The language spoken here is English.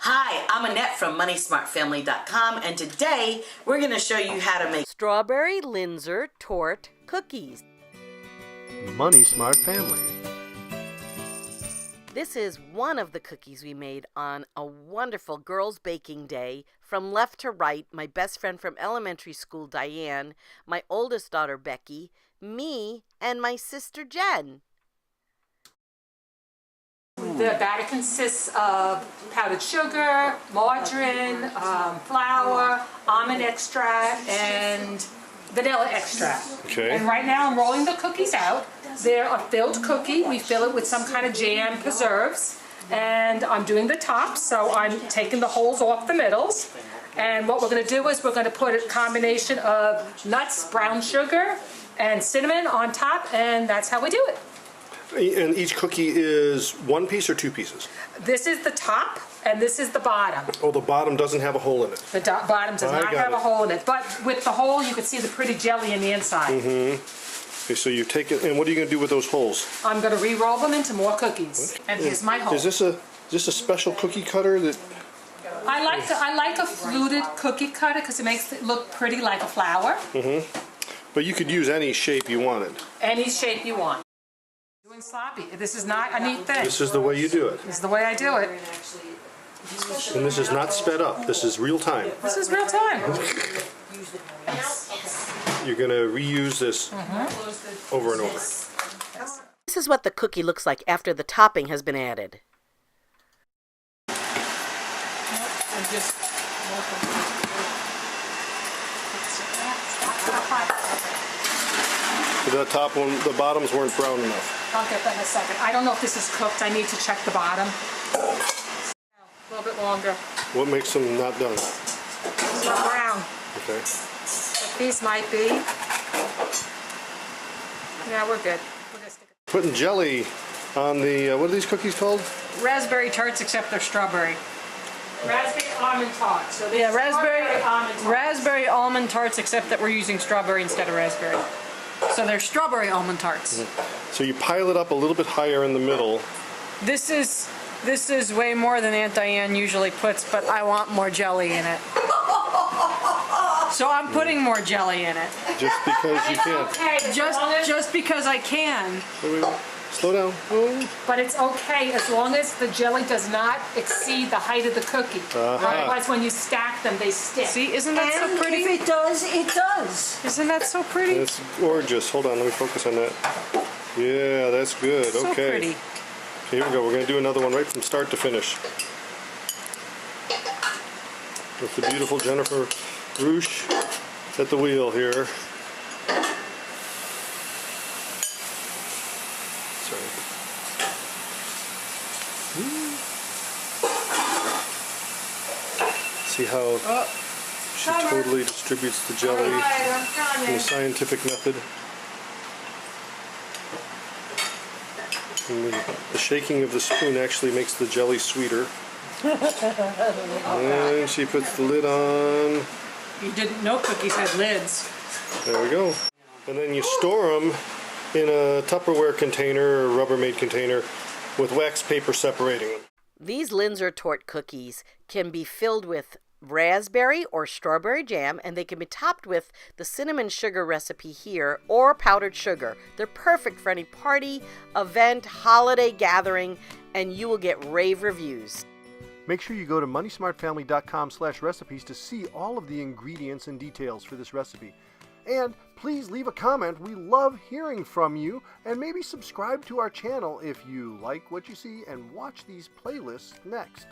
Hi, I'm Annette from MoneySmartFamily.com, and today we're going to show you how to make Strawberry Linzer Torte cookies. Money Smart Family. This is one of the cookies we made on a wonderful girls' baking day. From left to right, my best friend from elementary school, Dianne, my oldest daughter, Becky, me, and my sister, Jen. The batter consists of powdered sugar, margarine, flour, almond extract, and vanilla extract. Okay. And right now I'm rolling the cookies out. They're a filled cookie. We fill it with some kind of jam, preserves, and I'm doing the tops, so I'm taking the holes off the middles. And what we're going to do is we're going to put a combination of nuts, brown sugar, and cinnamon on top, and that's how we do it. And each cookie is one piece or two pieces? This is the top, and this is the bottom. Oh, the bottom doesn't have a hole in it. The bottom does not have a hole in it, but with the hole you can see the pretty jelly in the inside. Mm-hmm. Okay, so you take it, and what are you going to do with those holes? I'm going to re-roll them into more cookies. And here's my hole. Is this a special cookie cutter that? I like a fluted cookie cutter because it makes it look pretty like a flower. Mm-hmm. But you could use any shape you wanted. Any shape you want. Doing sloppy. This is not a neat thing. This is the way you do it. This is the way I do it. And this is not sped up. This is real time. This is real time. You're going to reuse this over and over. This is what the cookie looks like after the topping has been added. The top one, the bottoms weren't brown enough. I'll get that in a second. I don't know if this is cooked. I need to check the bottom. A little bit longer. What makes them not done? It's not brown. Okay. But these might be. Yeah, we're good. We're just Putting jelly on the, what are these cookies called? Raspberry tarts, except they're strawberry. Raspberry almond tarts. So Yeah, raspberry raspberry almond tarts, except that we're using strawberry instead of raspberry. So they're strawberry almond tarts. So you pile it up a little bit higher in the middle. This is way more than Aunt Diane usually puts, but I want more jelly in it. So I'm putting more jelly in it. Just because you can. Okay, Just because I can. Wait. Slow down. but it's okay as long as the jelly does not exceed the height of the cookie. Otherwise, when you stack them, they stick. See, isn't that so pretty? If it does, it does. Isn't that so pretty? It's gorgeous. Hold on, let me focus on that. Yeah, that's good. So okay. pretty. Okay, here we go. We're going to do another one right from start to finish. With the beautiful Jennifer Roosh at the wheel here. Sorry. See how she totally distributes the jelly in a scientific method. And the shaking of the spoon actually makes the jelly sweeter. And she puts the lid on. You didn't know cookies had lids. There we go. And then you store them in a Tupperware container or Rubbermaid container with wax paper separating them. These Linzer Torte cookies can be filled with raspberry or strawberry jam, and they can be topped with the cinnamon sugar recipe here or powdered sugar. They're perfect for any party, event, holiday gathering, and you will get rave reviews. Make sure you go to moneysmartfamily.com/recipes to see all of the ingredients and details for this recipe. And please leave a comment. We love hearing from you. And maybe subscribe to our channel if you like what you see and watch these playlists next.